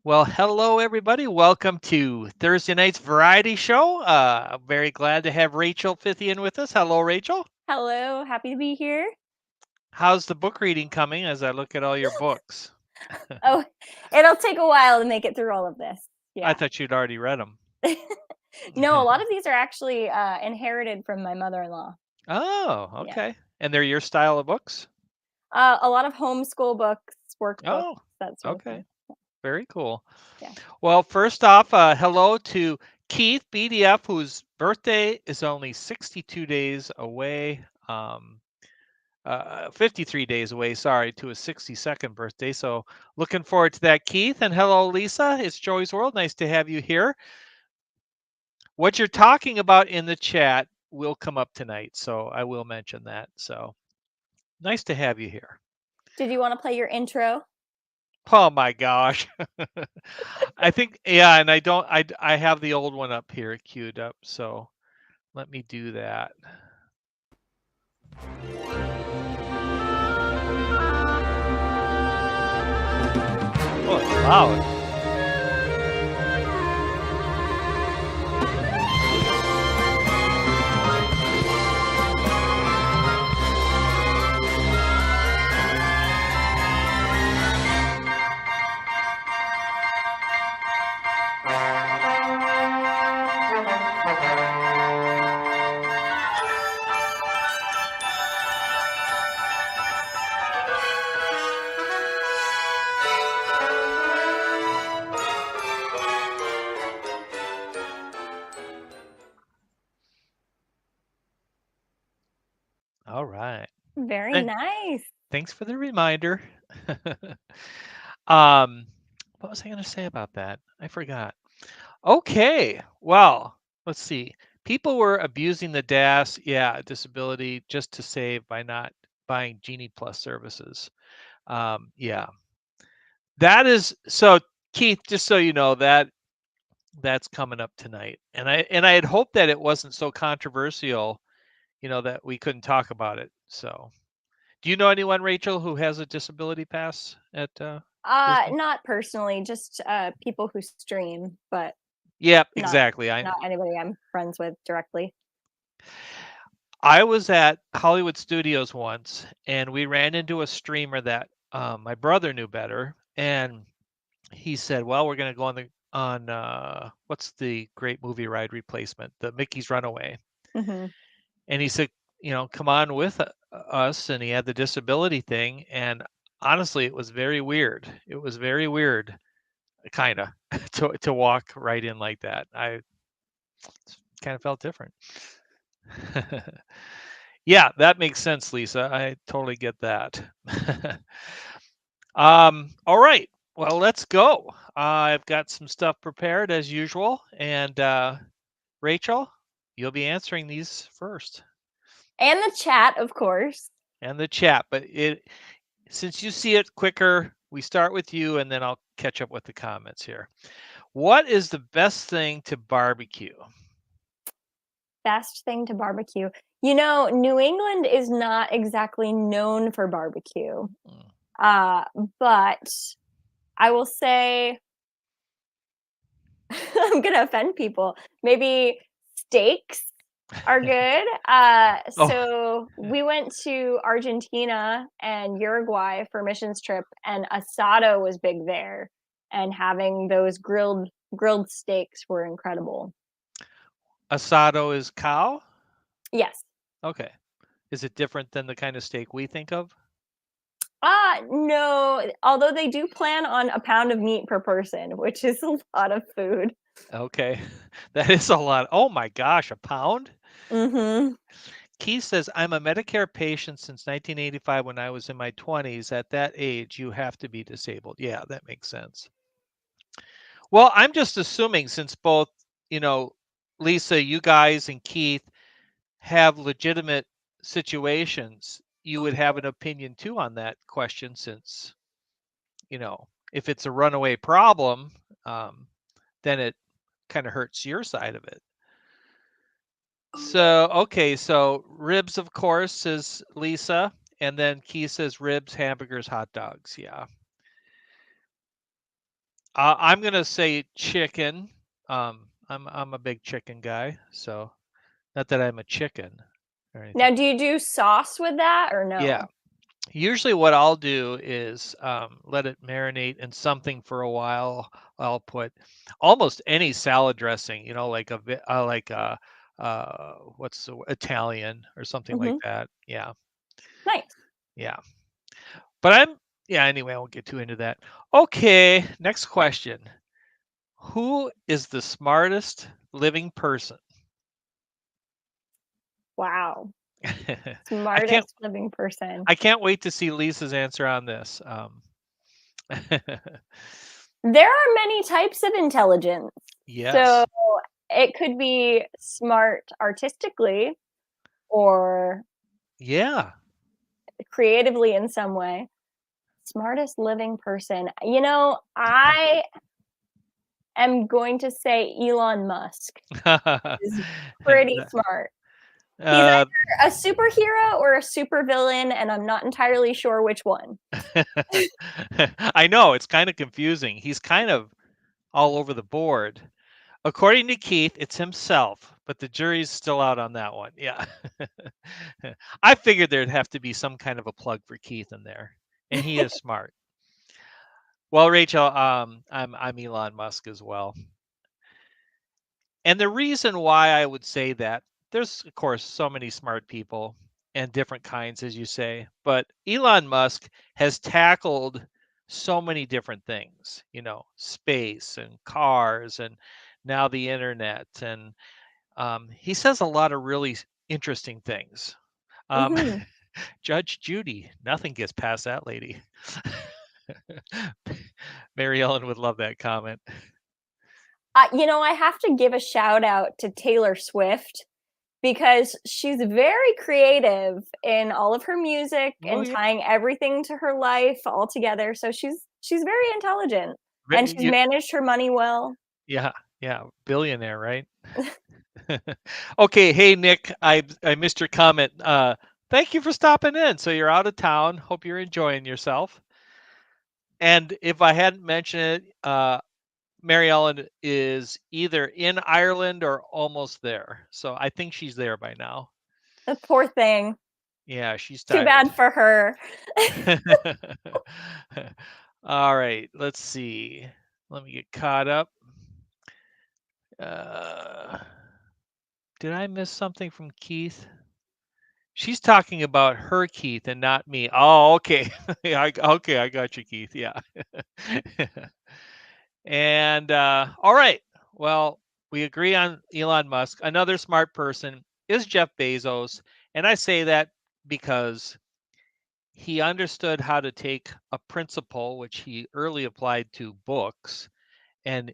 Well, hello everybody. Welcome to Thursday night's variety show. I'm very glad to have Rachel Fithian with us. Hello, Rachel. Hello, happy to be here. How's the book reading coming as I look at all your books? Oh, it'll take a while to make it through all of this. I Yeah. thought you'd already read them. No, a lot of these are actually inherited from my mother-in-law. Oh, Yeah. okay. And they're your style of books? A lot of homeschool books, workbooks, Oh, that sort of okay. thing. Very cool. Yeah. Well, first off, hello to Keith BDF, whose birthday is only 62 days away. 53 days away, sorry, to his 62nd birthday. So looking forward to that, Keith. And hello, Lisa. It's Joey's World. Nice to have you here. What you're talking about in the chat will come up tonight. So I will mention that. So nice to have you here. Did you want to play your intro? Oh my gosh. I think, yeah, and I have the old one up here queued up. So let me do that. Oh, it's loud. All right. Very Thank- nice. Thanks for the reminder. um, what was I going to say about that? I forgot. Okay. Well, let's see. People were abusing the DAS, yeah, disability just to save by not buying Genie Plus services. Yeah. That is so Keith, just so you know that that's coming up tonight. And I had hoped that it wasn't so controversial, that we couldn't talk about it. So, do you know anyone, Rachel, who has a disability pass at Disney? Not personally, just people who stream, but Yep, not exactly. not anybody I'm friends with directly. I was at Hollywood Studios once, and we ran into a streamer that my brother knew better, and he said, "Well, we're going to go on what's the great movie ride replacement, the Mickey's Runaway," Hmm. and he said, "Come on with us," and he had the disability thing, and honestly, it was very weird. It was very weird, kind of, to walk right in like that. I kind of felt different. Yeah, that makes sense, Lisa. I totally get that. All right. Well, let's go. I've got some stuff prepared as usual, and Rachel, you'll be answering these first, And the chat, of course. and the chat. But since you see it quicker, we start with you, and then I'll catch up with the comments here. What is the best thing to barbecue? Best thing to barbecue. New England is not exactly known for barbecue. Mm. But I will say I'm gonna offend people. Maybe steaks are good. Oh, So we went to Argentina and Uruguay for missions trip, and asado was big there, and having those grilled steaks were incredible. asado is cow? Yes. Okay. Is it different than the kind of steak we think of? No, although they do plan on a pound of meat per person, which is a lot of food. Okay. That is a lot. Oh my gosh, a pound? Mm-hmm. Keith says, I'm a Medicare patient since 1985 when I was in my 20s. At that age, you have to be disabled. Yeah, that makes sense. Well, I'm just assuming since both, you know, Lisa, you guys, and Keith have legitimate situations, you would have an opinion too on that question since, if it's a runaway problem, um, then it kind of hurts your side of it. So, okay, so ribs, of course, says Lisa. And then Keith says ribs, hamburgers, hot dogs. Yeah. I'm gonna say chicken. I'm a big chicken guy, so not that I'm a chicken or Now, anything. do you do sauce with that or Yeah. no? Usually, what I'll do is let it marinate in something for a while. I'll put almost any salad dressing, like what's the Italian or something like Mhm. that. Yeah, Nice. yeah. But yeah. Anyway, I won't get too into that. Okay, next question. Who is the smartest living person? Wow. I can't. Smartest living person. I can't wait to see Lisa's answer on this. There are many types of intelligence. So Yes. it could be smart artistically or Yeah. creatively in some way. Smartest living person. I am going to say Elon Musk is pretty That- smart. He's uh, either a superhero or a supervillain, and I'm not entirely sure which one. I know it's kind of confusing. He's kind of all over the board. According to Keith, it's himself, but the jury's still out on that one. Yeah. I figured there'd have to be some kind of a plug for Keith in there, and he is smart. Well, Rachel, I'm Elon Musk as well. And the reason why I would say that, there's of course so many smart people and different kinds, as you say, but Elon Musk has tackled so many different things, space and cars and now the internet. And he says a lot of really interesting things. Um, Mhm. Judge Judy, nothing gets past that lady. Mary Ellen would love that comment. I have to give a shout out to Taylor Swift because she's very creative in all of her music Oh and yeah, tying everything to her life all together. So she's very intelligent and she's managed her money well. yeah, yeah, billionaire, right? Okay, hey Nick, I missed your comment. Thank you for stopping in. So you're out of town. Hope you're enjoying yourself. And if I hadn't mentioned it, Mary Ellen is either in Ireland or almost there. So I think she's there by now. The poor thing. Yeah, she's Too tired. bad for her. All right, let's see. Let me get caught up. Uh, did I miss something from Keith? She's talking about her Keith and not me. Oh, okay. Yeah, okay, I got you, Keith. Yeah. And all right. Well, we agree on Elon Musk. Another smart person is Jeff Bezos, and I say that because he understood how to take a principle which he early applied to books and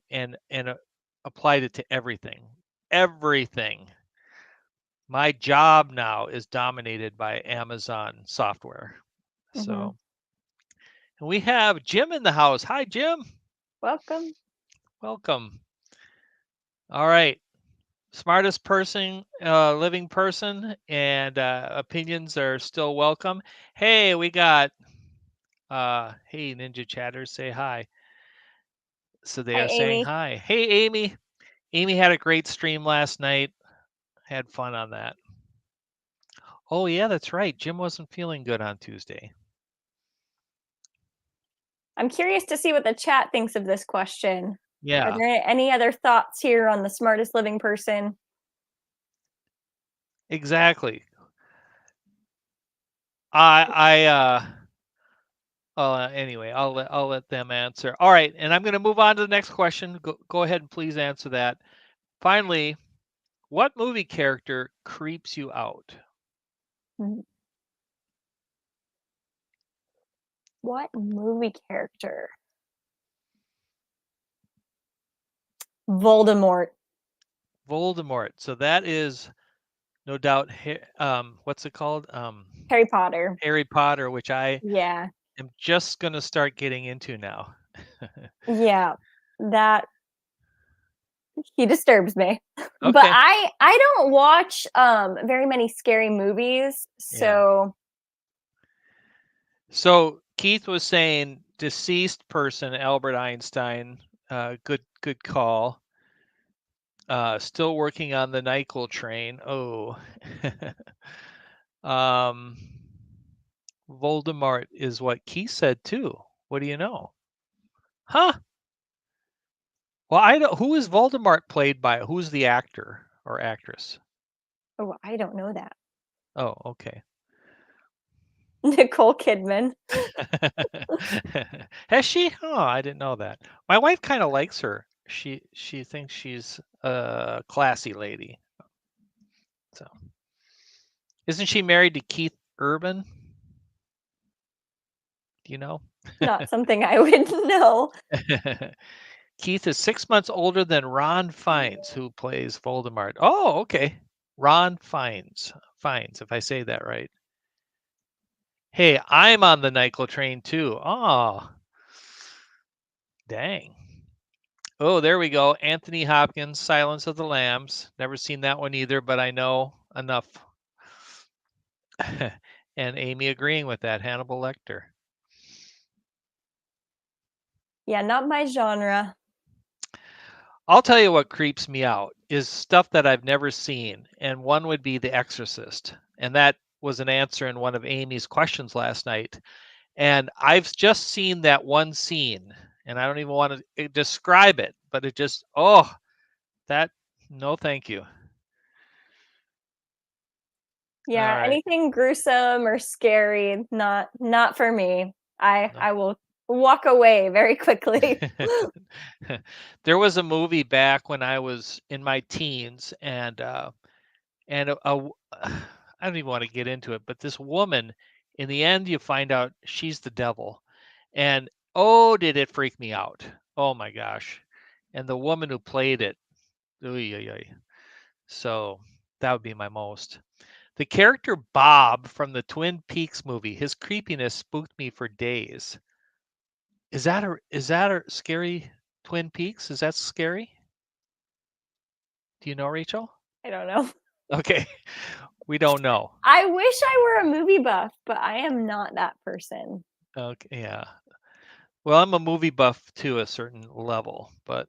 applied it to everything. Everything. My job now is dominated by Amazon software. Mhm. So, and we have Jim in the house. Hi, Jim. Welcome. Welcome. All right. Smartest person, living person, and opinions are still welcome. Hey, we got, hey, Ninja Chatters, say hi. So they Hi, are saying Amy. hi. Hey, Amy. Amy had a great stream last night. Had fun on that. Oh, yeah, that's right. Jim wasn't feeling good on Tuesday. I'm curious to see what the chat thinks of this question. Are Yeah, there any other thoughts here on the smartest living person? exactly. I anyway, I'll let them answer. All right, and I'm going to move on to the next question. Go ahead and please answer that. Finally, what movie character creeps you out? Mm, what movie character? Voldemort. Voldemort. So that is no doubt what's it called? Harry Potter. Harry Potter, which I Yeah. am just going to start getting into now. Yeah. That he disturbs me. But Okay. I don't watch very many scary movies, Yeah. so So Keith was saying deceased person Albert Einstein. Good call. Still working on the NyQuil train. Oh. um, Voldemort is what Keith said too. What do you know? Huh? Well, I don't. Who is Voldemort played by? Who's the actor or actress? Oh, I don't know that. Oh, okay. Nicole Kidman. Has she? Oh, I didn't know that. My wife kind of likes her. She thinks she's a classy lady. So, isn't she married to Keith Urban? Do you know? Not something I would know. Keith is 6 months older than Ron Fiennes, who plays Voldemort. Oh, okay. Ron Fiennes. Fiennes, if I say that right. Hey, I'm on the NyQuil train too. Oh, dang. Oh, there we go. Anthony Hopkins, Silence of the Lambs. Never seen that one either, but I know enough. And Amy agreeing with that, Hannibal Lecter. Yeah, not my genre. I'll tell you what creeps me out is stuff that I've never seen, and one would be The Exorcist. And that was an answer in one of Amy's questions last night. And I've just seen that one scene, and I don't even want to describe it, but it just, oh, that, no, thank you. All Yeah, right. anything gruesome or scary, not for me. I No. I will walk away very quickly. There was a movie back when I was in my teens, and I don't even want to get into it, but this woman, in the end, you find out she's the devil, and oh, did it freak me out! Oh my gosh! And the woman who played it, oy, oy, oy. So that would be my most. The character Bob from the Twin Peaks movie, his creepiness spooked me for days. Is that a scary Twin Peaks? Is that scary? Do you know, Rachel? I don't know. Okay, we don't know. I wish I were a movie buff, but I am not that person. Okay, yeah. Well, I'm a movie buff to a certain level, but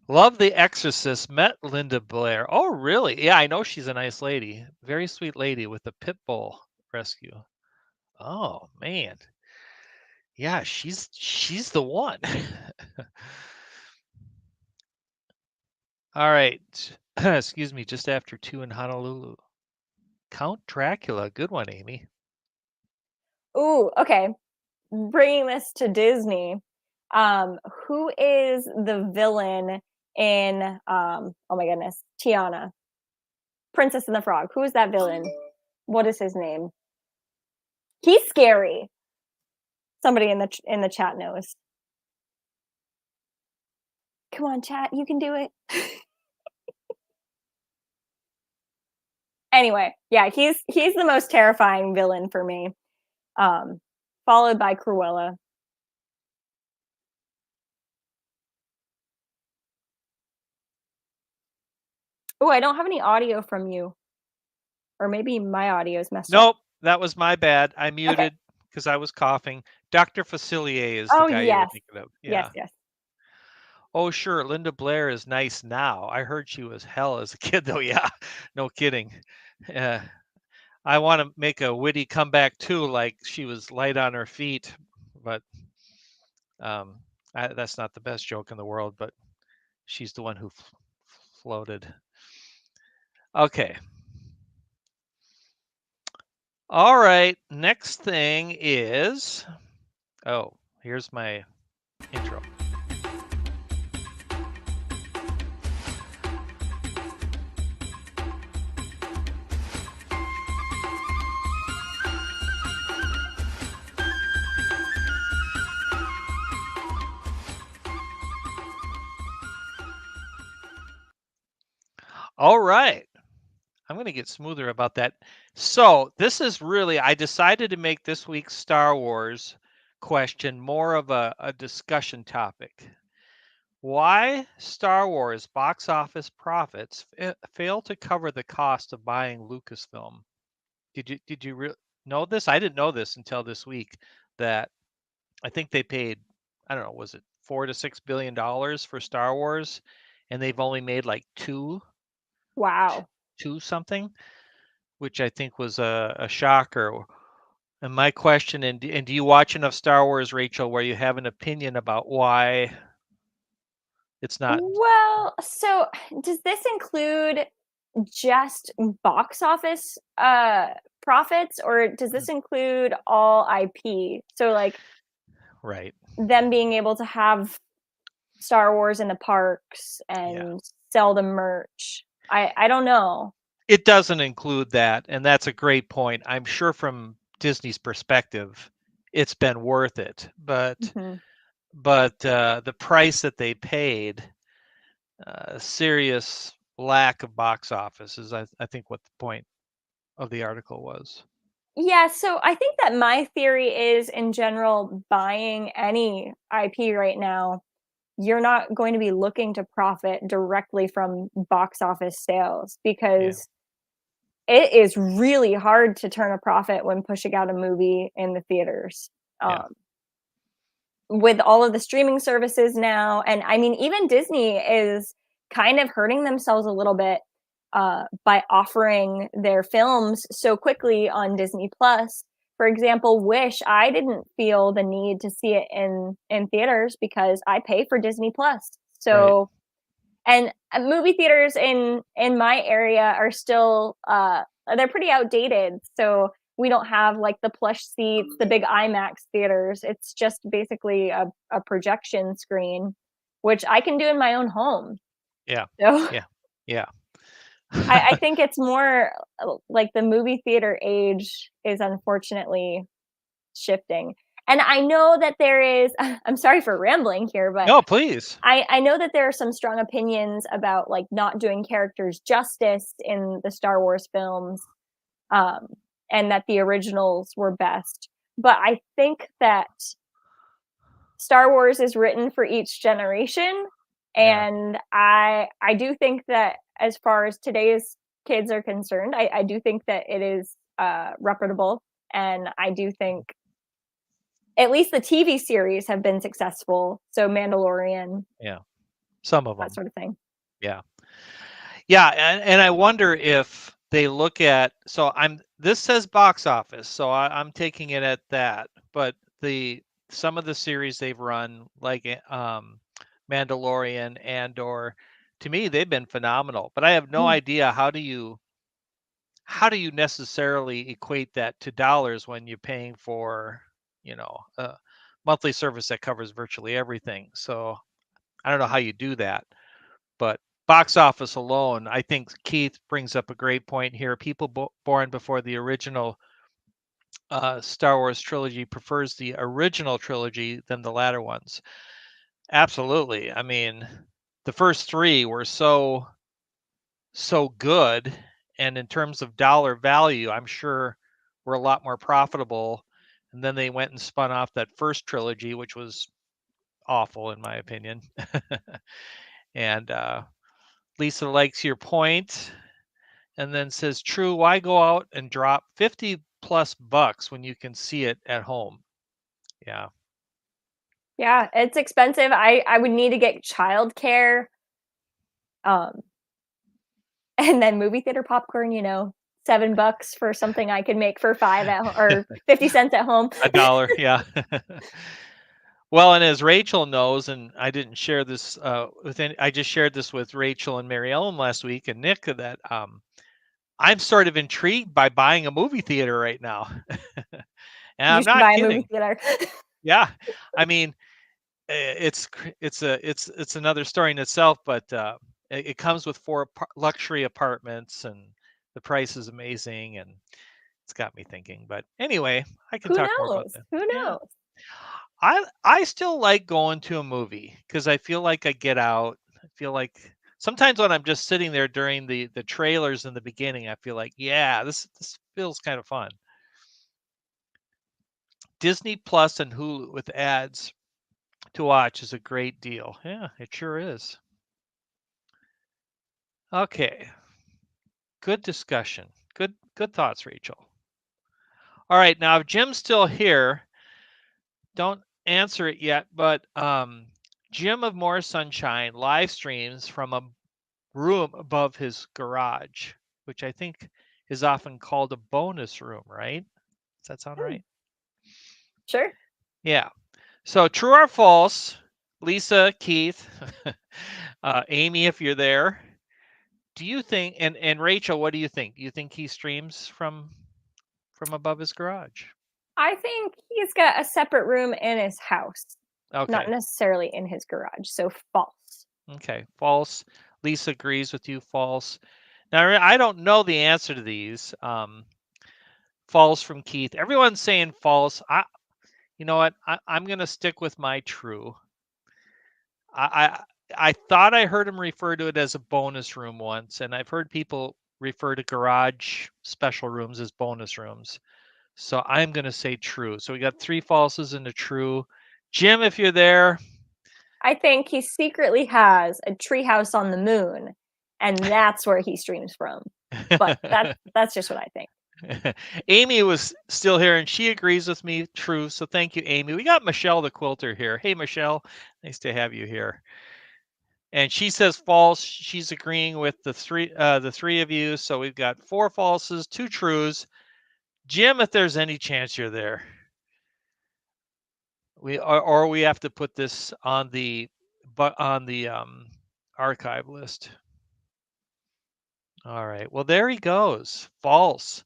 love The Exorcist. Met Linda Blair. Oh, really? Yeah, I know she's a nice lady. Very sweet lady with a pit bull rescue. Oh, man. Yeah, she's the one. All right. Excuse me, just after 2 in Honolulu. Count Dracula. Good one, Amy. Ooh, okay. Bringing this to Disney, who is the villain in oh my goodness, Tiana, Princess and the Frog? Who is that villain? What is his name? He's scary. Somebody in the chat knows. Come on, chat, you can do it. Anyway, yeah, he's the most terrifying villain for me. Um, Followed by Cruella. Oh, I don't have any audio from you. Or maybe my audio is messed up. Nope, that was my bad. I Okay. muted because I was coughing. Dr. Facilier is the Oh guy you were yes. thinking of. Yes, Yeah. yes. Oh, sure. Linda Blair is nice now. I heard she was hell as a kid, though. Yeah, no kidding. Uh, I want to make a witty comeback too, like she was light on her feet, but um, that's not the best joke in the world. But she's the one who floated. Okay. All right. Next thing is, oh, here's my intro. All right. I'm going to get smoother about that. So, this is really, I decided to make this week's Star Wars question more of a discussion topic. Why Star Wars box office profits fail to cover the cost of buying Lucasfilm? Did you know this? I didn't know this until this week that I think they paid, I don't know, was it $4 to $6 billion for Star Wars, and they've only made like Wow. two something, which I think was a shocker. And my question, and do you watch enough Star Wars, Rachel, where you have an opinion about why it's not? Well, so does this include just box office profits, or does this include all IP? So like Right. them being able to have Star Wars in the parks Yeah. and sell the merch. I don't know. It doesn't include that, and that's a great point. I'm sure from Disney's perspective, it's been worth it, Mhm. but the price that they paid, serious lack of box office is, I think, what the point of the article was. Yeah, so I think that my theory is in general buying any IP right now, you're not going to be looking to profit directly from box office sales Yeah, because it is really hard to turn a profit when pushing out a movie in the theaters. yeah, With all of the streaming services now, and I mean, even Disney is kind of hurting themselves a little bit by offering their films so quickly on Disney Plus. For example, Wish, I didn't feel the need to see it in theaters because I pay for Disney Plus. right. So, and movie theaters in my area are still they're pretty outdated. So we don't have like the plush seats, the big IMAX theaters. It's just basically a projection screen, which I can do in my own home. Yeah, So yeah, yeah. I think it's more like the movie theater age is unfortunately shifting. And I know that there is, I'm sorry for rambling here, but No, please. I know that there are some strong opinions about like not doing characters justice in the Star Wars films, um, and that the originals were best. But I think that Star Wars is written for each generation, Yeah, and I do think that as far as today's kids are concerned, I do think that it is reputable, and I do think at least the TV series have been successful. So Mandalorian, yeah. Some of that them. sort of thing. Yeah. Yeah, and I wonder if they look at, so this says box office, so I'm taking it at that. But the some of the series they've run, like Mandalorian and or to me they've been phenomenal. But I have no Mm. idea how do you necessarily equate that to dollars when you're paying for, a monthly service that covers virtually everything. So I don't know how you do that. But box office alone, I think Keith brings up a great point here. People born before the original Star Wars trilogy prefers the original trilogy than the latter ones. Absolutely. I mean, the first three were so good, and in terms of dollar value, I'm sure were a lot more profitable. And then they went and spun off that first trilogy, which was awful in my opinion. And Lisa likes your point. And then says, "True, why go out and drop 50 plus bucks when you can see it at home?" Yeah. Yeah, it's expensive. I would need to get childcare, um, and then movie theater popcorn, $7 for something I could make for 5 or 50 cents at home. A dollar, yeah. Well, and as Rachel knows, and I didn't share this I just shared this with Rachel and Mary Ellen last week and Nick that I'm sort of intrigued by buying a movie theater right now. And You I'm should not buy a movie kidding. theater. Yeah. I mean, it's another story in itself, but it comes with four luxury apartments, and the price is amazing, and it's got me thinking. But anyway, I can Who talk more about knows? that. Who Yeah, knows? I still like going to a movie because I feel like I get out. I feel like sometimes when I'm just sitting there during the trailers in the beginning, I feel like, yeah, this feels kind of fun. Disney Plus and Hulu with ads to watch is a great deal. Yeah, it sure is. Okay. Good discussion. Good thoughts, Rachel. All right, now if Jim's still here, don't answer it yet, but Jim of More Sunshine live streams from a room above his garage, which I think is often called a bonus room, right? Does that sound Hmm, right? sure. Yeah. So true or false, Lisa, Keith, Amy, if you're there, do you think, and Rachel, what do you think? Do you think he streams from above his garage? I think he's got a separate room in his house, not Okay. necessarily in his garage. So false. Okay. False. Lisa agrees with you. False. Now I don't know the answer to these. False from Keith. Everyone's saying false. You know what? I'm gonna stick with my true. I I thought I heard him refer to it as a bonus room once, and I've heard people refer to garage special rooms as bonus rooms. So I'm gonna say true. So we got three falses and a true. Jim, if you're there, I think he secretly has a treehouse on the moon, and that's where he streams from. But that's just what I think. Amy was still here and she agrees with me. True. So thank you, Amy. We got Michelle the quilter here. Hey, Michelle. Nice to have you here. And she says false. She's agreeing with the three of you. So we've got four falses, two trues. Jim, if there's any chance you're there, or we have to put this on the archive list. All right. Well, there he goes. False.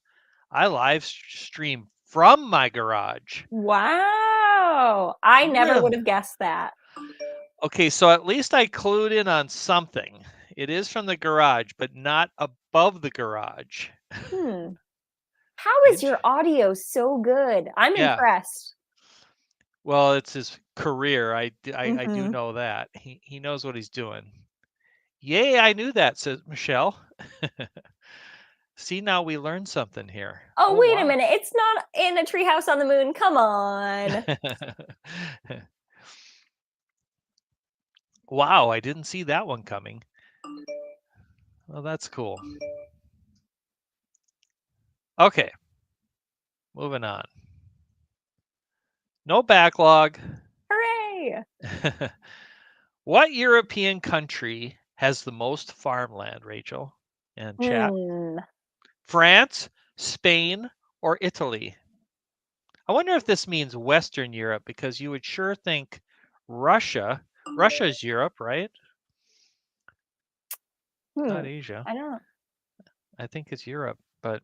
I live stream from my garage. Wow. I never would Really? have guessed that. Okay, so at least I clued in on something. It is from the garage, but not above the garage. Hmm. How is Int- your audio so good? I'm yeah. impressed. Well, it's his career. I do Mm-hmm. know that. He knows what he's doing. Yay, I knew that, says Michelle. See, now we learned something here. Oh, Oh, wait a wow. minute. It's not in a treehouse on the moon. Come on. Wow, I didn't see that one coming. Well, that's cool. Okay, moving on. No backlog. Hooray. What European country has the most farmland, Rachel? And chat. Hmm. France, Spain, or Italy? I wonder if this means Western Europe because you would sure think Russia. Russia's Europe, right? It's Hmm. not Asia. I don't. I think it's Europe, but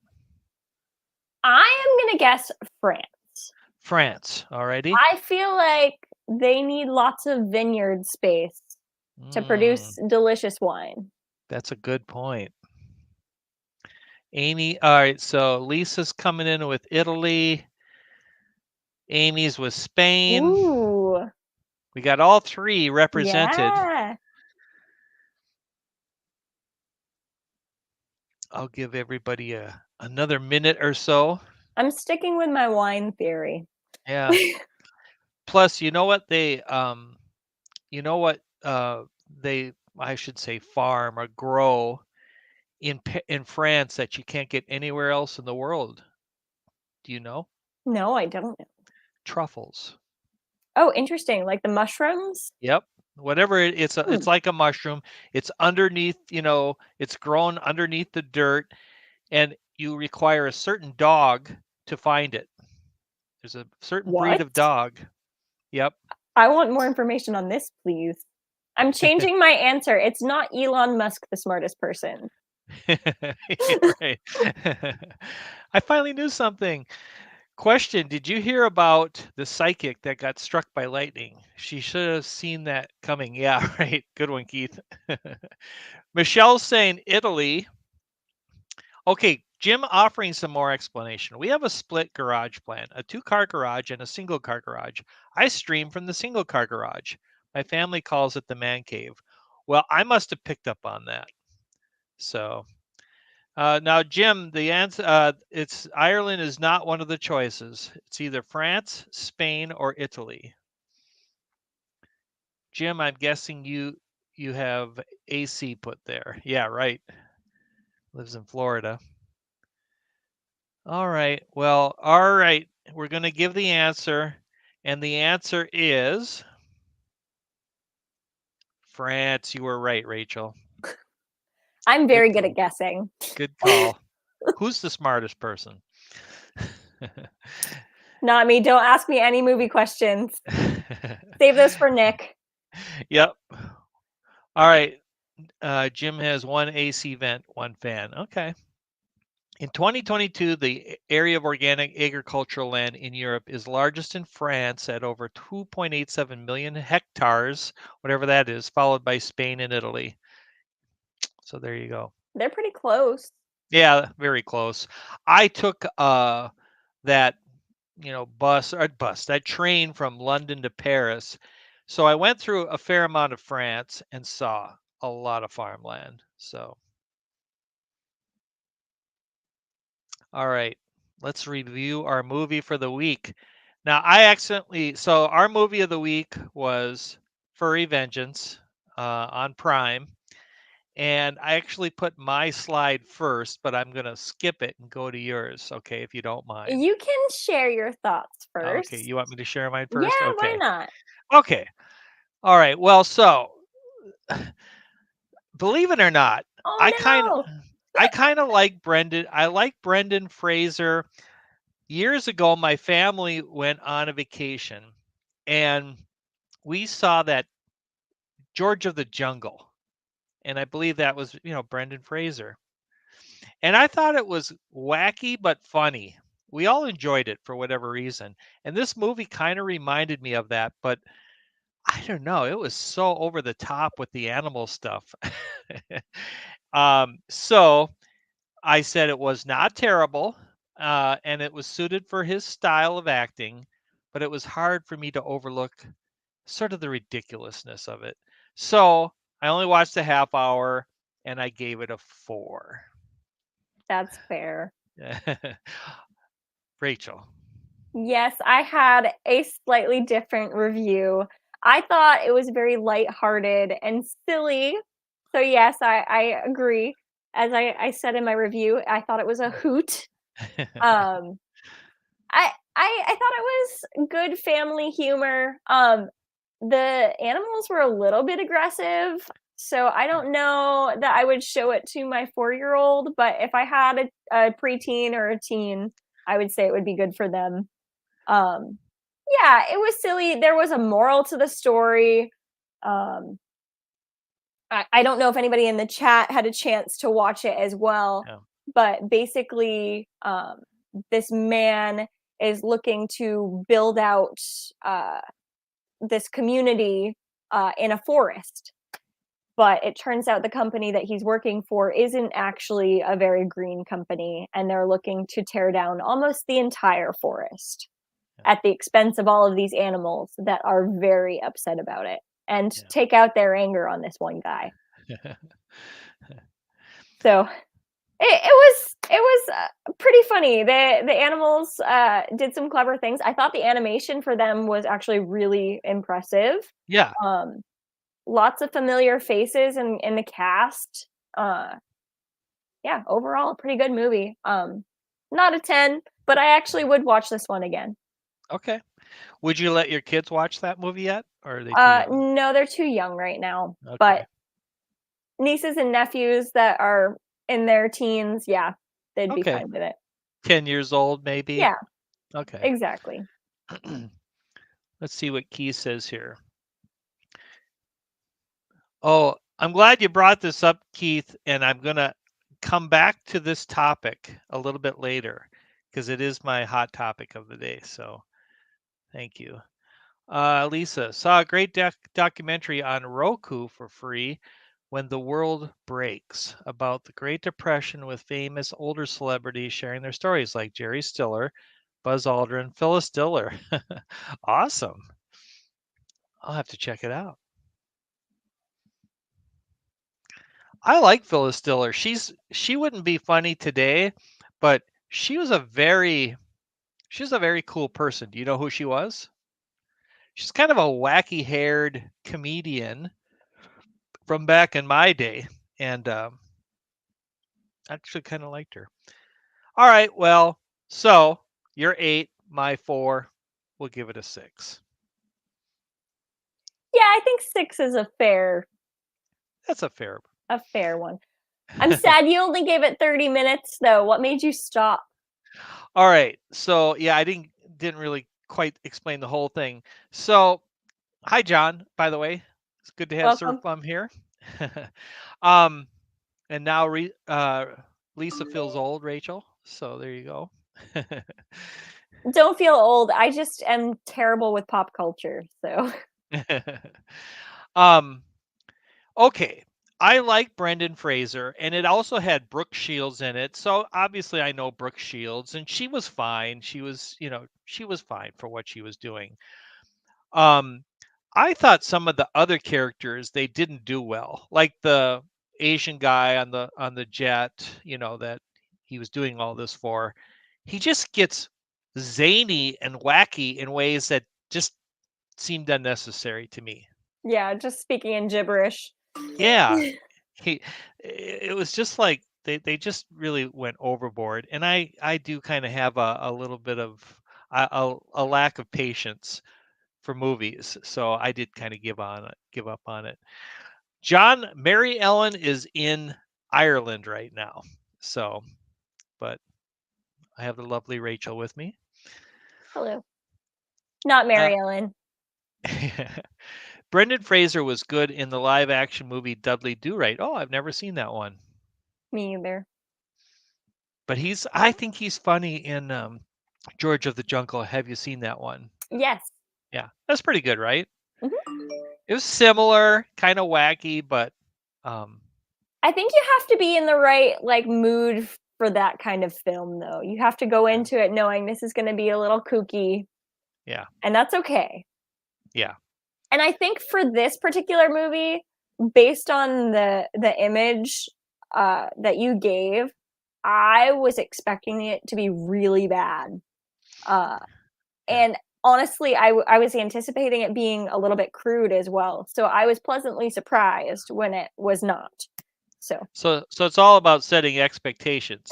I am gonna guess France. France. Alrighty. I feel like they need lots of vineyard space to Mm, produce delicious wine. that's a good point. Amy, all right, so Lisa's coming in with Italy. Amy's with Spain. Ooh, We got all three represented. yeah. I'll give everybody another minute or so. I'm sticking with my wine theory. Yeah. Plus, you know what they I should say farm or grow in France that you can't get anywhere else in the world. Do you know? No, I don't know. Truffles. Oh, interesting. Like the mushrooms? Yep. Whatever Hmm. it's like a mushroom. It's underneath, it's grown underneath the dirt and you require a certain dog to find it. There's a certain breed What? of dog. Yep. I want more information on this, please. I'm changing my answer. It's not Elon Musk, the smartest person. Right. I finally knew something. Question: did you hear about the psychic that got struck by lightning? She should have seen that coming. Yeah, right. Good one, Keith. Michelle's saying Italy. Okay, Jim offering some more explanation. We have a split garage plan, a two-car garage and a single-car garage. I stream from the single-car garage. My family calls it the man cave. Well, I must have picked up on that. So now, Jim, the answer it's Ireland is not one of the choices. It's either France, Spain, or Italy. Jim, I'm guessing you have AC put there. Yeah, right. Lives in Florida. All right. Well, all right. We're going to give the answer, and the answer is France. You were right, Rachel. I'm Good very good at call. guessing. Good call. Who's the smartest person? Not me. Don't ask me any movie questions. Save those for Nick. Yep. All right. Jim has one AC vent, one fan. Okay. In 2022, the area of organic agricultural land in Europe is largest in France at over 2.87 million hectares, whatever that is, followed by Spain and Italy. So there you go. They're pretty close. Yeah, very close. I took that that train from London to Paris. So I went through a fair amount of France and saw a lot of farmland. So, all right, let's review our movie for the week. Now, so our movie of the week was Furry Vengeance on Prime. And I actually put my slide first, but I'm going to skip it and go to yours, okay, if you don't mind. You can share your thoughts Okay, first. you want me to share mine Yeah, first? why Okay. not? Okay. All right. Well, so believe it or not, I kind of Oh no. I kind of like Brendan. I like Brendan Fraser. Years ago, my family went on a vacation and we saw that George of the Jungle. And I believe that was, Brendan Fraser. And I thought it was wacky but funny. We all enjoyed it for whatever reason. And this movie kind of reminded me of that, but I don't know. It was so over the top with the animal stuff. So I said it was not terrible, and it was suited for his style of acting, but it was hard for me to overlook sort of the ridiculousness of it. So I only watched a half hour, and I gave it a 4. That's fair. Rachel. Yes, I had a slightly different review. I thought it was very lighthearted and silly. So yes, I agree. As I said in my review, I thought it was a hoot. Um, I thought it was good family humor. The animals were a little bit aggressive, so I don't know that I would show it to my 4-year-old, but if I had a preteen or a teen, I would say it would be good for them. Um, yeah, it was silly. There was a moral to the story. Um, I don't know if anybody in the chat had a chance to watch it as well, Yeah, but basically, this man is looking to build out this community in a forest. But it turns out the company that he's working for isn't actually a very green company, and they're looking to tear down almost the entire forest at the expense of all of these animals that are very upset about it and yeah, take out their anger on this one guy. yeah. So it was pretty funny. The animals did some clever things. I thought the animation for them was actually really impressive. Yeah. Um, Lots of familiar faces in the cast. Uh, yeah, overall a pretty good movie. Not a 10, but I actually would watch this one again. Okay. Would you let your kids watch that movie yet, or are they too young? No, they're too young right now, but Okay. nieces and nephews that are in their teens, yeah, they'd be Okay. fine with it. 10 years old, maybe. Yeah, Okay. exactly. Let's see what Keith says here. Oh, I'm glad you brought this up, Keith, and I'm going to come back to this topic a little bit later because it is my hot topic of the day. So thank you. Lisa, saw a great documentary on Roku for free, When the World Breaks, about the Great Depression with famous older celebrities sharing their stories like Jerry Stiller, Buzz Aldrin, Phyllis Diller. Awesome. I'll have to check it out. I like Phyllis Diller. She wouldn't be funny today, but she was a very cool person. Do you know who she was? She's kind of a wacky haired comedian from back in my day, and I actually kind of liked her. All right, well, so you're 8, my 4. We'll give it a 6. Yeah, I think 6 is a fair That's a fair. A fair one. I'm sad you only gave it 30 minutes though. What made you stop? All right. So yeah, I didn't really quite explain the whole thing. So hi, John. By the way, it's good to have Sir Welcome. Plum here. um, and now Lisa feels old, Rachel. So there you go. Don't feel old. I just am terrible with pop culture. So, um, okay. I like Brendan Fraser, and it also had Brooke Shields in it. So obviously, I know Brooke Shields, and she was fine. She was, she was fine for what she was doing. Um, I thought some of the other characters they didn't do well, like the Asian guy on the jet, that he was doing all this for. He just gets zany and wacky in ways that just seemed unnecessary to me. yeah, just speaking in gibberish. Yeah, he it was just like they just really went overboard, and I do kind of have a little bit of a lack of patience for movies, so I did kind of give up on it. Mary Ellen is in Ireland right now, so but I have the lovely Rachel with me. Hello. Not Uh, Mary Ellen. Brendan Fraser was good in the live action movie Dudley Do Right. Oh, I've never seen that one, Me either. but I think he's funny in George of the Jungle. Have you seen that one? Yes. Yeah, that's pretty good, right? Mhm. It was similar, kind of wacky, but um, I think you have to be in the right like mood for that kind of film though. You have to go yeah, into it knowing this is going to be a little kooky, yeah, and that's okay. yeah, And I think for this particular movie, based on the image that you gave, I was expecting it to be really bad. Uh, yeah. and honestly, I was anticipating it being a little bit crude as well. So I was pleasantly surprised when it was not. So So it's all about setting expectations.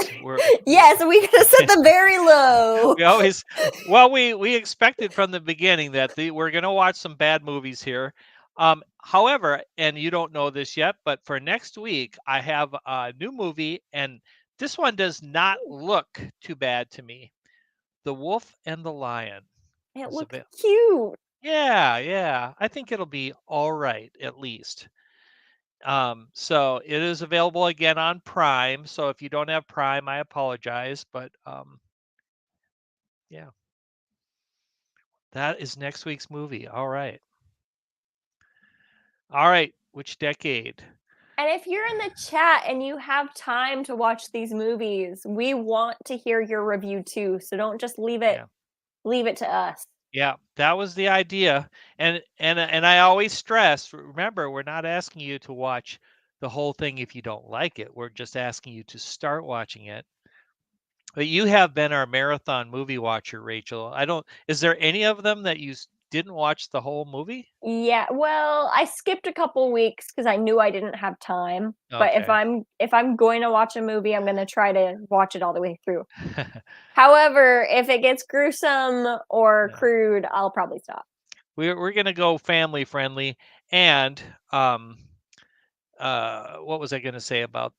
yes, we gotta set them very low. We always well we expected from the beginning that we're going to watch some bad movies here. However, and you don't know this yet, but for next week I have a new movie, and this one does not look too bad to me. The Wolf and the Lion It is looks available. cute. Yeah, yeah. I think it'll be all right at least. So it is available again on Prime. So if you don't have Prime, I apologize, but yeah, that is next week's movie. All right. All right. Which decade? And if you're in the chat and you have time to watch these movies, we want to hear your review too. So don't just Yeah. leave it to us. Yeah, that was the idea. And I always stress, remember, we're not asking you to watch the whole thing if you don't like it. We're just asking you to start watching it. But you have been our marathon movie watcher, Rachel. I don't Is there any of them that didn't watch the whole movie? Yeah, well, I skipped a couple weeks because I knew I didn't have time. But Okay. if I'm going to watch a movie, I'm going to try to watch it all the way through. However, if it gets gruesome or Yeah. crude, I'll probably stop. We're gonna go family friendly, and um what was I gonna say about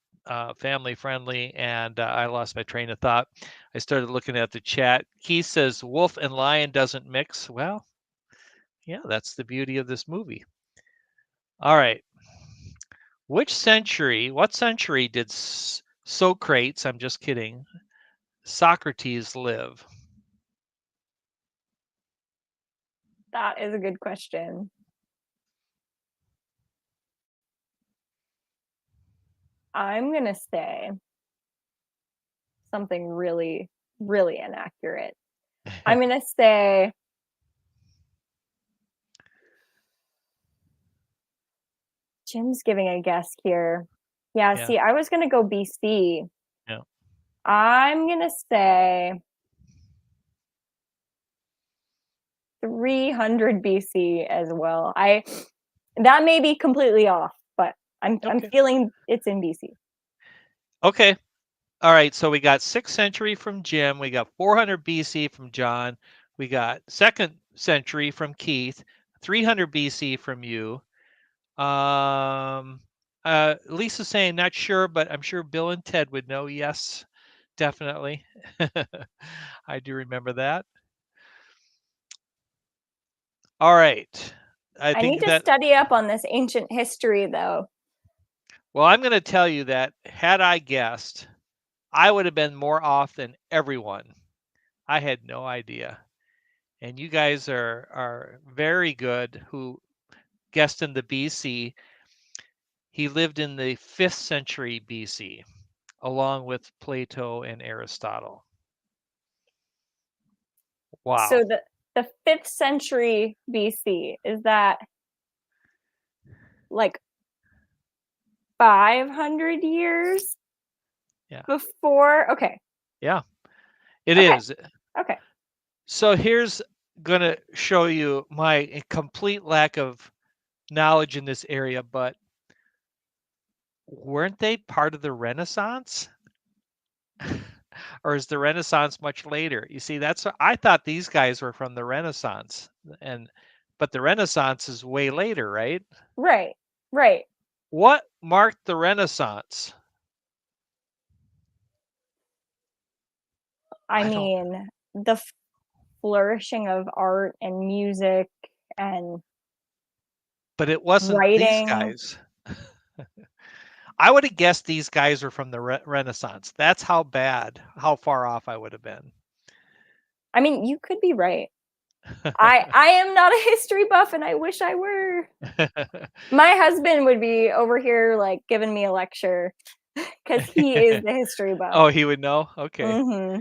family friendly? And I lost my train of thought. I started looking at the chat. Keith says wolf and lion doesn't mix. Well, yeah, that's the beauty of this movie. All right. What century did Socrates, I'm just kidding, Socrates live? That is a good question. I'm going to say something really, really inaccurate. I'm going to say Jim's giving a guess here. Yeah, Yeah, see, I was going to go BC. yeah. I'm going to say 300 BC as well. I that may be completely off, but I'm Okay. feeling it's in BC. Okay. All right, so we got 6th century from Jim, we got 400 BC from John, we got 2nd century from Keith, 300 BC from you. Um, Lisa's saying not sure, but I'm sure Bill and Ted would know. Yes, definitely. I do remember that. All right. I I need think to that, study up on this ancient history, though. well, I'm going to tell you that had I guessed, I would have been more off than everyone. I had no idea. And you guys are very good who guessed in the BC. He lived in the 5th century BC, along with Plato and Aristotle. So Wow. the 5th century BC, is that like 500 years Yeah. before? Okay. Yeah. It Okay. is. Okay. So here's going to show you my complete lack of knowledge in this area, but weren't they part of the Renaissance? Or is the Renaissance much later? You see, I thought these guys were from the Renaissance, and but the Renaissance is way later, right? Right. Right. What marked the Renaissance? I I don't, mean, the flourishing of art and music and but it wasn't these writing. guys. I would have guessed these guys were from the Renaissance. That's how far off I would have been. I mean, you could be right. I am not a history buff and I wish I were. My husband would be over here like giving me a lecture because he is the history buff. Oh, he would know? Okay. Hmm.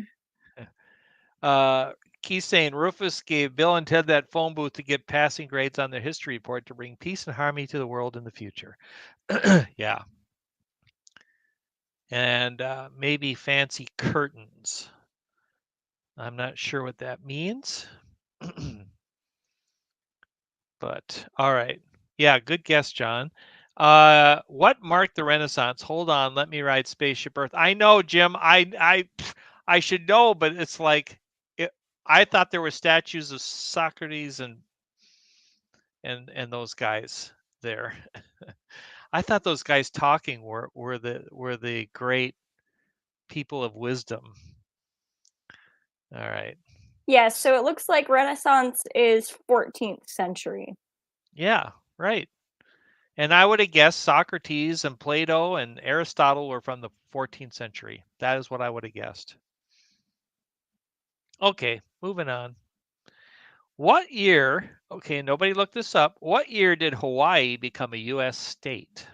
Uh, Keith's saying Rufus gave Bill and Ted that phone booth to get passing grades on their history report to bring peace and harmony to the world in the future. Yeah. And maybe fancy curtains. I'm not sure what that means. But all right. Yeah, good guess, John. What marked the Renaissance? Hold on, let me ride Spaceship Earth. I know, Jim. I should know, but it's like I thought there were statues of Socrates and those guys there. I thought those guys talking were the great people of wisdom. All right. Yes, so it looks like Renaissance is 14th century. Yeah, right. And I would have guessed Socrates and Plato and Aristotle were from the 14th century. That is what I would have guessed. Okay, moving on. What year, okay, nobody looked this up. What year did Hawaii become a US state?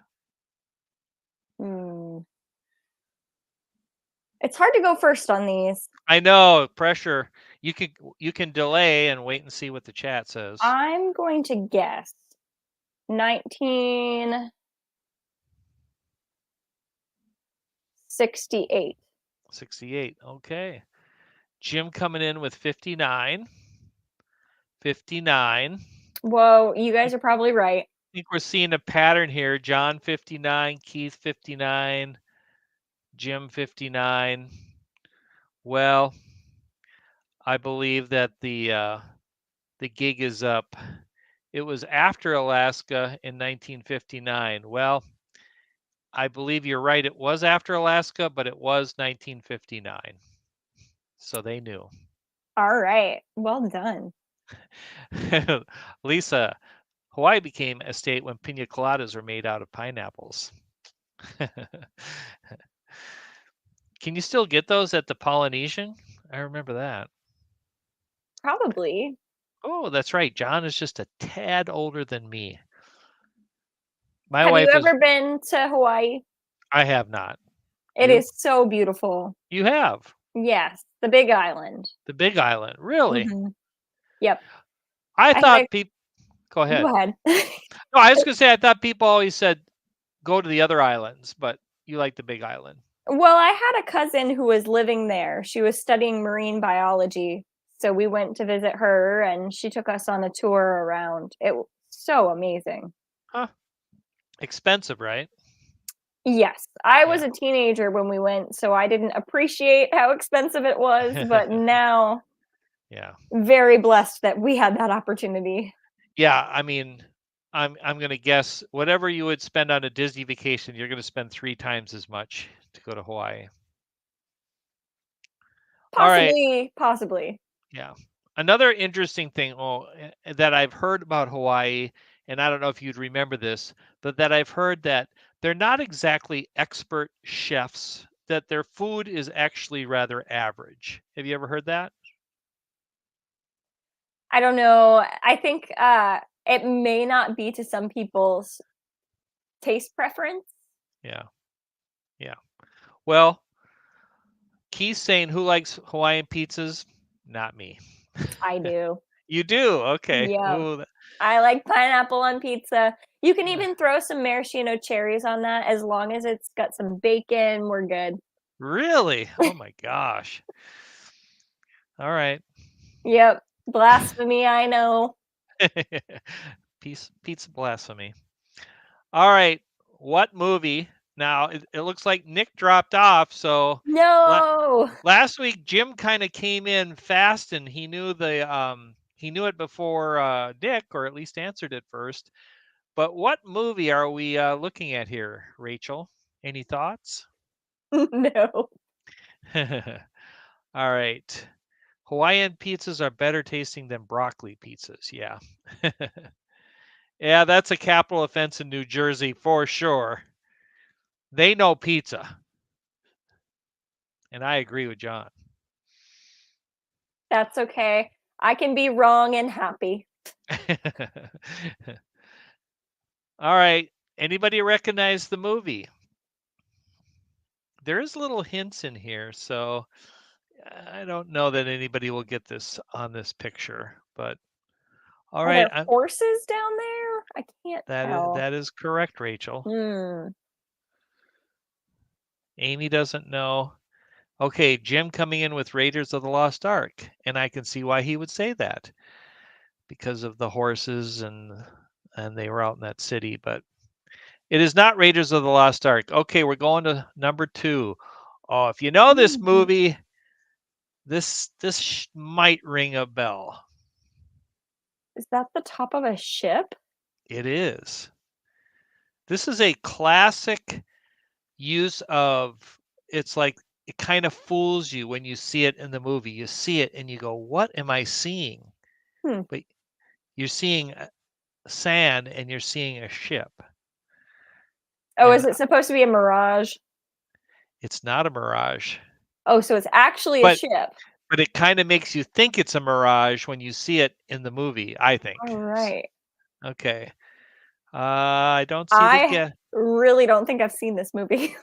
Hmm. It's hard to go first on these. I know, pressure. You can delay and wait and see what the chat says. I'm going to guess 1968. 68. Okay. Jim coming in with 59. 59. Whoa, you guys are probably right. I think we're seeing a pattern here. John 59, Keith 59, Jim 59. Well, I believe that the gig is up. It was after Alaska in 1959. Well, I believe you're right. It was after Alaska, but it was 1959. So they knew. All right. Well done. Lisa, Hawaii became a state when pina coladas were made out of pineapples. Can you still get those at the Polynesian? I remember that. Probably. Oh, that's right. John is just a tad older than me. My Have you wife is. ever been to Hawaii? I have not. It You? is so beautiful. You have. Yes, the Big Island. The Big Island. Really? Hmm. Yep. I I had a thought people. Go ahead. Go ahead. No, I was going to say I thought people always said go to the other islands, but you like the Big Island. Well, I had a cousin who was living there. She was studying marine biology. So we went to visit her and she took us on a tour around. It was so amazing. Huh. Expensive, right? Yes, I was Yeah. a teenager when we went, so I didn't appreciate how expensive it was, but now Yeah. very blessed that we had that opportunity. Yeah. I mean, I'm gonna guess whatever you would spend on a Disney vacation, you're gonna spend 3 times as much to go to Hawaii. All right. Possibly, possibly. Yeah. Another interesting thing that I've heard about Hawaii, and I don't know if you'd remember this, but that I've heard that they're not exactly expert chefs, that their food is actually rather average. Have you ever heard that? I don't know. I think it may not be to some people's taste preference. Yeah. Yeah. Well, Keith's saying who likes Hawaiian pizzas? Not me. I do. You do? Okay. Yep. Ooh, I like pineapple on pizza. You can even throw some maraschino cherries on that as long as it's got some bacon. We're good. really? Oh my gosh. All right. Yep. Blasphemy, I know. Pizza blasphemy. All right. What movie? Now it looks like Nick dropped off. So la- No. last week Jim kind of came in fast and he knew it before Nick, or at least answered it first. But what movie are we looking at here, Rachel? Any thoughts? No. All right. Hawaiian pizzas are better tasting than broccoli pizzas. Yeah. Yeah, that's a capital offense in New Jersey for sure. They know pizza. And I agree with John. That's okay. I can be wrong and happy. All right. Anybody recognize the movie? There is little hints in here, so I don't know that anybody will get this on this picture, but all Are right, there horses down there? I can't tell. that is correct, Rachel. Hmm. Amy doesn't know. Okay, Jim coming in with Raiders of the Lost Ark, and I can see why he would say that because of the horses and they were out in that city, but it is not Raiders of the Lost Ark. Okay, we're going to number 2. Oh, if you know this Mhm. movie, this might ring a bell. Is that the top of a ship? It is. This is a classic use of it's like it kind of fools you when you see it in the movie. You see it and you go, "What am I seeing?" Hmm. But you're seeing sand and you're seeing a ship. Oh, is And it supposed to be a mirage? it's not a mirage. Oh, so it's actually a But ship. but it kind of makes you think it's a mirage when you see it in the movie, I All think. right. Okay. I don't see the I guess. really don't think I've seen this movie.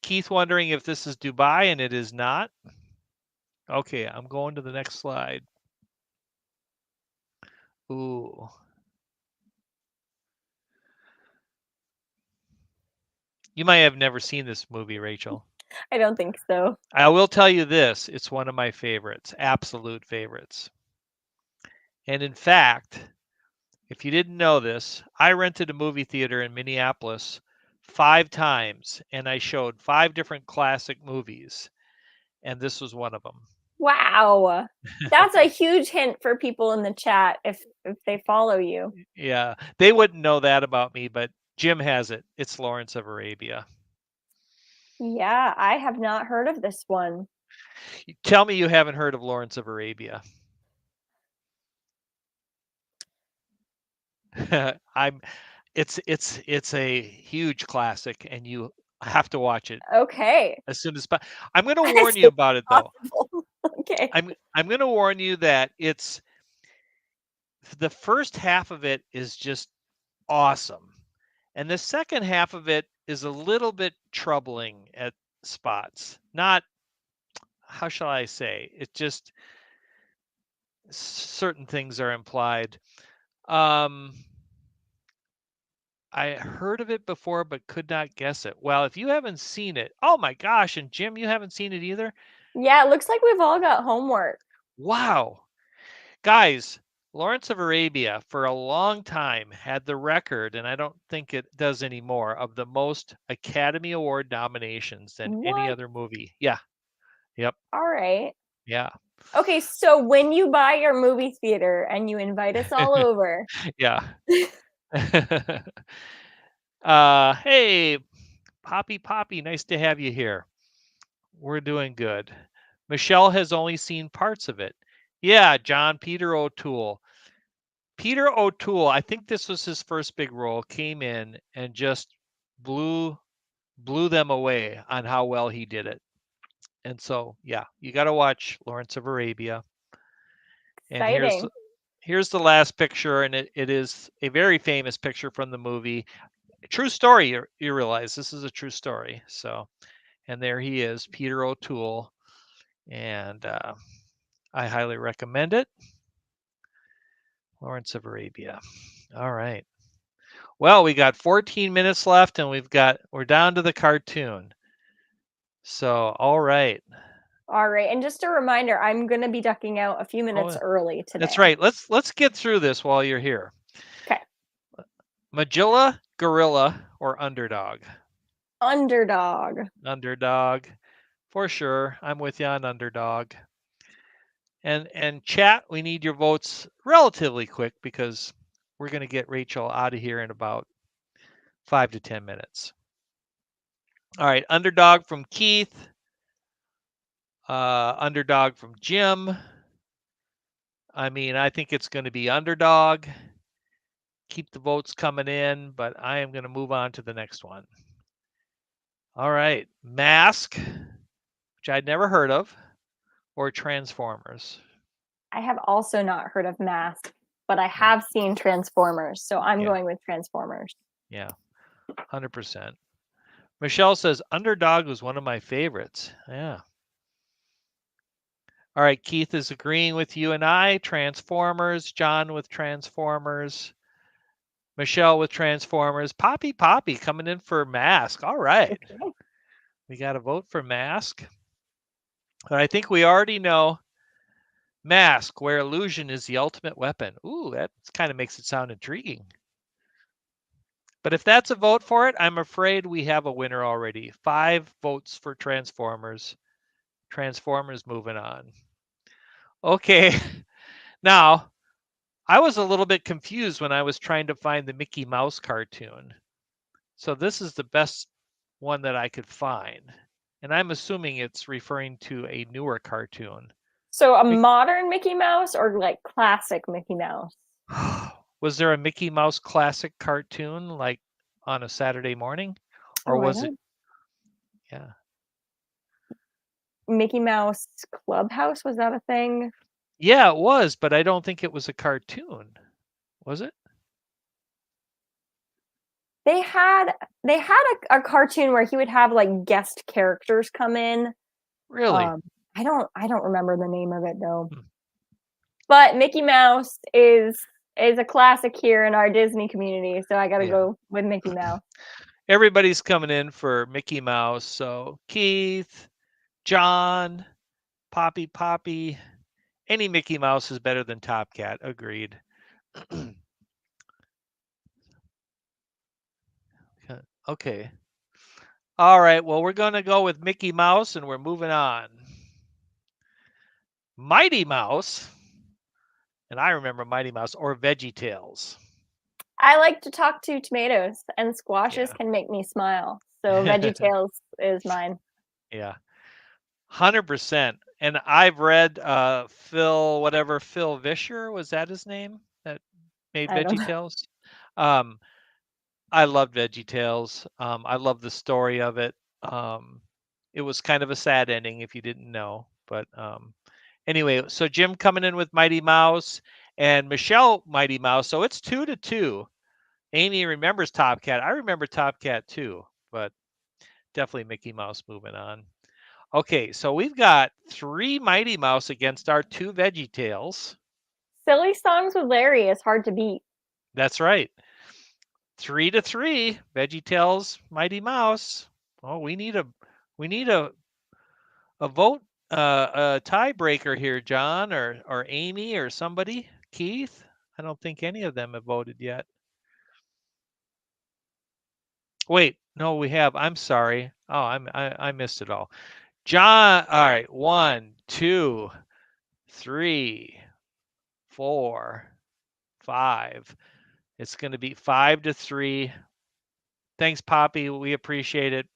Keith wondering if this is Dubai, and it is not. Okay, I'm going to the next slide. Ooh. You might have never seen this movie, Rachel. I don't think so. I will tell you this, it's one of my favorites, absolute favorites. And in fact, if you didn't know this, I rented a movie theater in Minneapolis 5 times and I showed 5 different classic movies, and this was one of them. Wow. That's a huge hint for people in the chat if they follow you. Yeah, they wouldn't know that about me, but Jim has it. It's Lawrence of Arabia. Yeah, I have not heard of this one. Tell me you haven't heard of Lawrence of Arabia. I'm it's a huge classic and you have to watch it Okay. as soon as I'm going to As warn soon you about it as though. possible. Okay. I'm going to warn you that it's the first half of it is just awesome. And the second half of it is a little bit troubling at spots. Not how shall I say? It just certain things are implied. Um I heard of it before but could not guess it. Well, if you haven't seen it, oh my gosh, and Jim, you haven't seen it either? Yeah, it looks like we've all got homework. Wow. Guys, Lawrence of Arabia for a long time had the record, and I don't think it does anymore, of the most Academy Award nominations than any What? other movie. Yeah. Yep. All right. Yeah. Okay, so when you buy your movie theater and you invite us all over, Yeah. Hey, Poppy, nice to have you here. We're doing good. Michelle has only seen parts of it. Yeah, John Peter O'Toole. Peter O'Toole, I think this was his first big role, came in and just blew them away on how well he did it. And so, yeah, you got to watch Lawrence of Arabia. And exciting. here's the last picture, and it is a very famous picture from the movie. True story. You realize this is a true story. So, and there he is, Peter O'Toole, and I highly recommend it. Lawrence of Arabia. All right. Well, we got 14 minutes left, and we're down to the cartoon. So, all right. All right, and just a reminder, I'm going to be ducking out a few minutes Oh, early that's today. right. Let's get through this while you're here. Okay. Magilla, gorilla, or underdog? Underdog. Underdog, for sure. I'm with you on underdog. And chat, we need your votes relatively quick because we're going to get Rachel out of here in about 5 to 10 minutes. All right, underdog from Keith, underdog from Jim. I mean, I think it's going to be underdog. Keep the votes coming in, but I am going to move on to the next one. All right, Mask, which I'd never heard of, or Transformers. I have also not heard of Mask, but I Yeah, have seen Transformers, so I'm yeah, going with Transformers. yeah, 100%. Michelle says underdog was one of my favorites. Yeah. All right, Keith is agreeing with you and I. Transformers, John with Transformers, Michelle with Transformers, Poppy coming in for Mask. All right. Okay. We got a vote for Mask. But I think we already know Mask, where illusion is the ultimate weapon. Ooh, that kind of makes it sound intriguing. But if that's a vote for it, I'm afraid we have a winner already. 5 votes for Transformers. Transformers moving on. Okay. Now, I was a little bit confused when I was trying to find the Mickey Mouse cartoon. So this is the best one that I could find. And I'm assuming it's referring to a newer cartoon. So a modern Mickey Mouse or like classic Mickey Mouse? Was there a Mickey Mouse classic cartoon like on a Saturday morning? Or Oh, I was it? don't. Yeah. Mickey Mouse Clubhouse, was that a thing? Yeah, it was, but I don't think it was a cartoon. Was it? They had they had a cartoon where he would have like guest characters come in. Really? Um, I don't remember the name of it though. Hmm. But Mickey Mouse is a classic here in our Disney community, so I got to Yeah. go with Mickey Mouse. Everybody's coming in for Mickey Mouse. So Keith, John, Poppy, any Mickey Mouse is better than Top Cat. Agreed. Okay. All right. Well, we're going to go with Mickey Mouse and we're moving on. Mighty Mouse. And I remember Mighty Mouse or Veggie Tales. I like to talk to tomatoes, and squashes Yeah. can make me smile. So Veggie Tales is mine. Yeah. 100%. And I've read Phil Vischer, was that his name that made I don't Veggie know. Tales? Um, I loved Veggie Tales. I love the story of it. It was kind of a sad ending if you didn't know. But anyway, so Jim coming in with Mighty Mouse and Michelle Mighty Mouse. So it's 2-2. Amy remembers Top Cat. I remember Top Cat too, but definitely Mickey Mouse moving on. Okay, so we've got 3 Mighty Mouse against our 2 Veggie Tales. Silly songs with Larry is hard to beat. That's right. 3-3. Veggie Tales, Mighty Mouse. Oh, we need a vote, a tiebreaker here, John or Amy or somebody. Keith. I don't think any of them have voted yet. Wait, no, we have. I'm sorry. Oh, I missed it all. John. All right, 1, 2, 3, 4, 5. It's going to be 5-3. Thanks, Poppy. We appreciate it,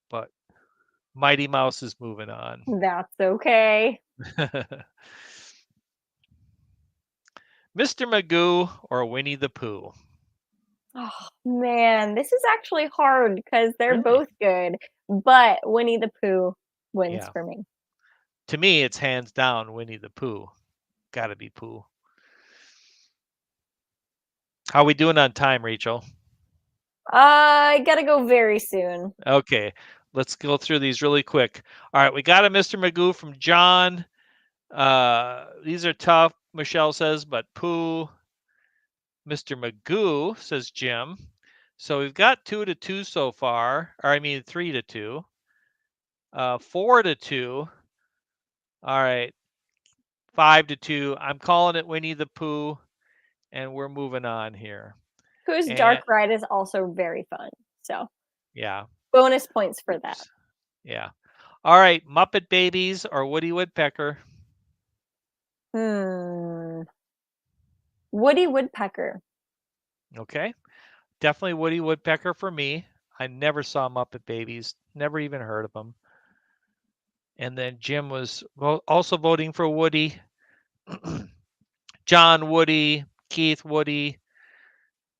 but Mighty Mouse is moving on. That's okay. Mr. Magoo or Winnie the Pooh? Oh man, this is actually hard because they're Really? both good, but Winnie the Pooh wins Yeah. for me. To me, it's hands down Winnie the Pooh. Gotta be Pooh. How we doing on time, Rachel? I gotta go very soon. Okay, let's go through these really quick. All right, we got a Mr. Magoo from John. These are tough, Michelle says, but Pooh. Mr. Magoo, says Jim. So we've got 2-2 so far, or I mean 3-2. 4-2. All right, 5-2. I'm calling it Winnie the Pooh, and we're moving on here. Pooh's And Dark Ride is also very fun, so yeah, bonus points for that. oops, yeah. All right, Muppet Babies or Woody Woodpecker? Hmm. Woody Woodpecker. Okay, definitely Woody Woodpecker for me. I never saw Muppet Babies, never even heard of them. And then Jim was also voting for Woody. John Woody, Keith Woody,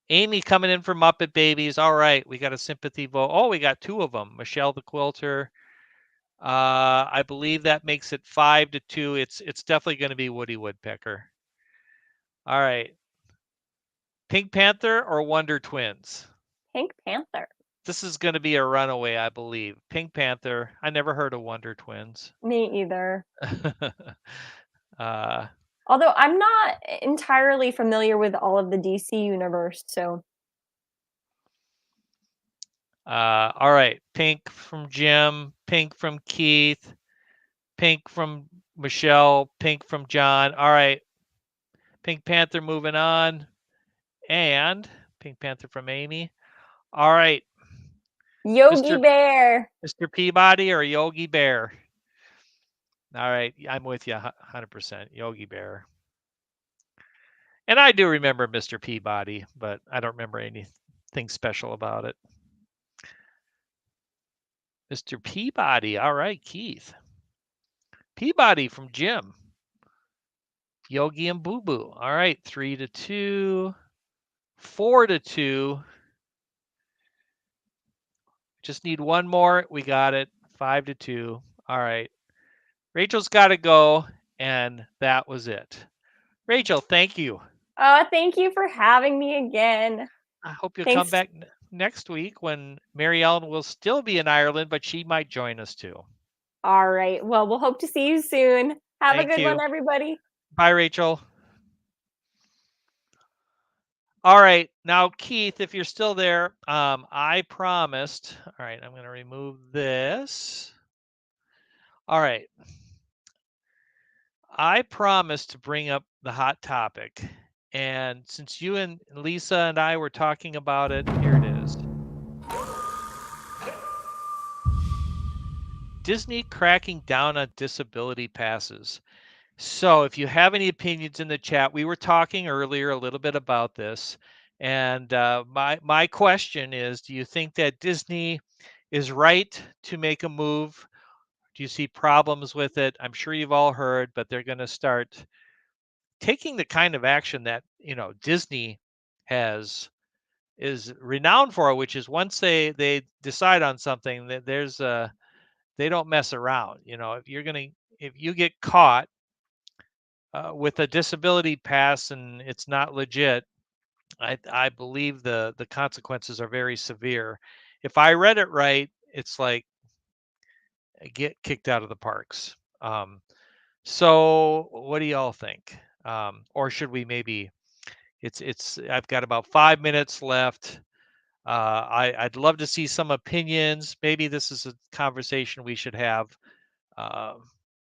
Amy coming in for Muppet Babies. All right, we got a sympathy vote. Oh, we got two of them. Michelle the Quilter. I believe that makes it 5-2. It's definitely going to be Woody Woodpecker. All right, Pink Panther or Wonder Twins? Pink Panther. This is going to be a runaway, I believe. Pink Panther. I never heard of Wonder Twins. Me either. uh, Although I'm not entirely familiar with all of the DC universe, so all right, Pink from Jim, Pink from Keith, Pink from Michelle, Pink from John. All right, Pink Panther moving on. And Pink Panther from Amy. All right, Yogi Mr. Bear. Mr. Peabody or Yogi Bear? All right, I'm with you 100%. Yogi Bear. And I do remember Mr. Peabody, but I don't remember anything special about it. Mr. Peabody. All right, Keith. Peabody from Jim. Yogi and Boo Boo. All right, 3-2. 4-2. Just need one more. We got it. 5-2. All right. Rachel's got to go, and that was it. Rachel, thank you. Thank you for having me again. I hope you'll come Thanks. back next week when Mary Ellen will still be in Ireland, but she might join us too. All right. Well, we'll hope to see you soon. Have a Thank good one, you. everybody. Bye, Rachel. All right. Now, Keith, if you're still there, I promised. All right. I'm going to remove this. All right. I promised to bring up the hot topic. And since you and Lisa and I were talking about it, here it is. Disney cracking down on disability passes. So, if you have any opinions in the chat, we were talking earlier a little bit about this, and my question is: do you think that Disney is right to make a move? Do you see problems with it? I'm sure you've all heard, but they're going to start taking the kind of action that Disney has is renowned for, which is once they decide on something, that there's a they don't mess around. If you get caught with a disability pass and it's not legit, I believe the consequences are very severe. If I read it right, it's like get kicked out of the parks. So what do y'all think? Or should we maybe? It's. I've got about 5 minutes left. I'd love to see some opinions. Maybe this is a conversation we should have uh,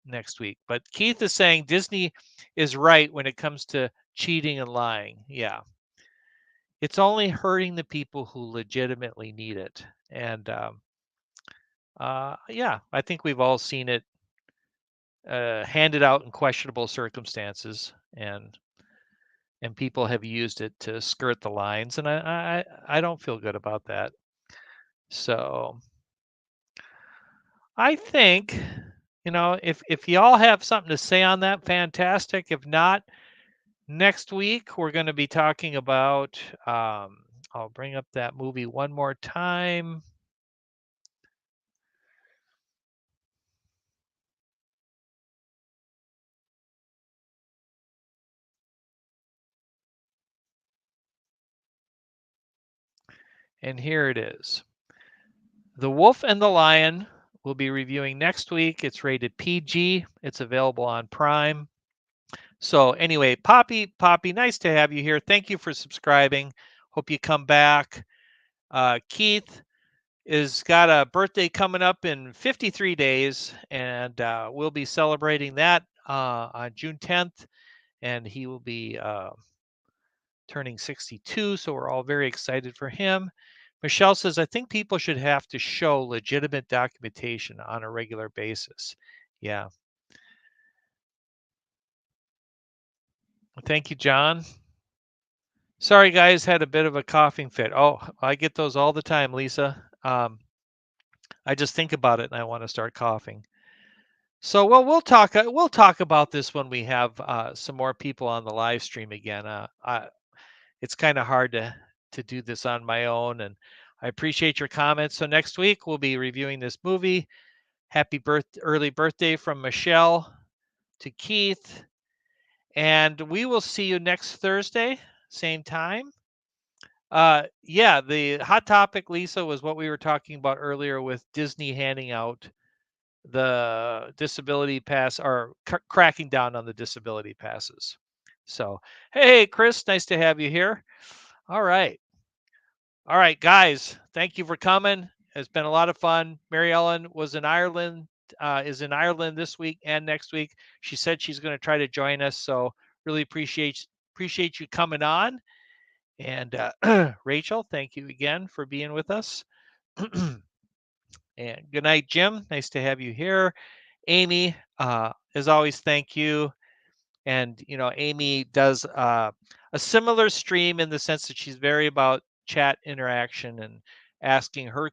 next week. But Keith is saying Disney is right when it comes to cheating and lying. Yeah. It's only hurting the people who legitimately need it. And yeah, I think we've all seen it handed out in questionable circumstances, and people have used it to skirt the lines, and I don't feel good about that. So I think, if y'all have something to say on that, fantastic. If not, next week we're going to be talking about. I'll bring up that movie one more time. And here it is. The Wolf and the Lion we'll be reviewing next week. It's rated PG. It's available on Prime. So anyway, Poppy, nice to have you here. Thank you for subscribing. Hope you come back. Keith is got a birthday coming up in 53 days, and we'll be celebrating that on June 10th, and he will be turning 62. So we're all very excited for him. Michelle says, I think people should have to show legitimate documentation on a regular basis. Yeah. Thank you, John. Sorry, guys, had a bit of a coughing fit. Oh, I get those all the time, Lisa. I just think about it and I want to start coughing. So, well, we'll talk about this when we have some more people on the live stream again. It's kind of hard to do this on my own, and I appreciate your comments. So next week we'll be reviewing this movie. Early birthday from Michelle to Keith, and we will see you next Thursday, same time. Yeah, the hot topic, Lisa, was what we were talking about earlier with Disney handing out the disability pass or cracking down on the disability passes. So, hey, Chris, nice to have you here. All right. All right, guys, thank you for coming. It's been a lot of fun. Mary Ellen was in Ireland, is in Ireland this week and next week. She said she's going to try to join us. So really appreciate you coming on. And Rachel, thank you again for being with us. And good night, Jim. Nice to have you here. Amy, as always, thank you. And Amy does a similar stream in the sense that she's very about chat interaction and asking her,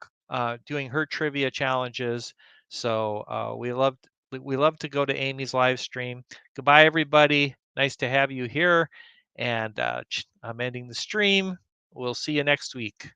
doing her trivia challenges. So we love to go to Amy's live stream. Goodbye, everybody. Nice to have you here. And I'm ending the stream. We'll see you next week.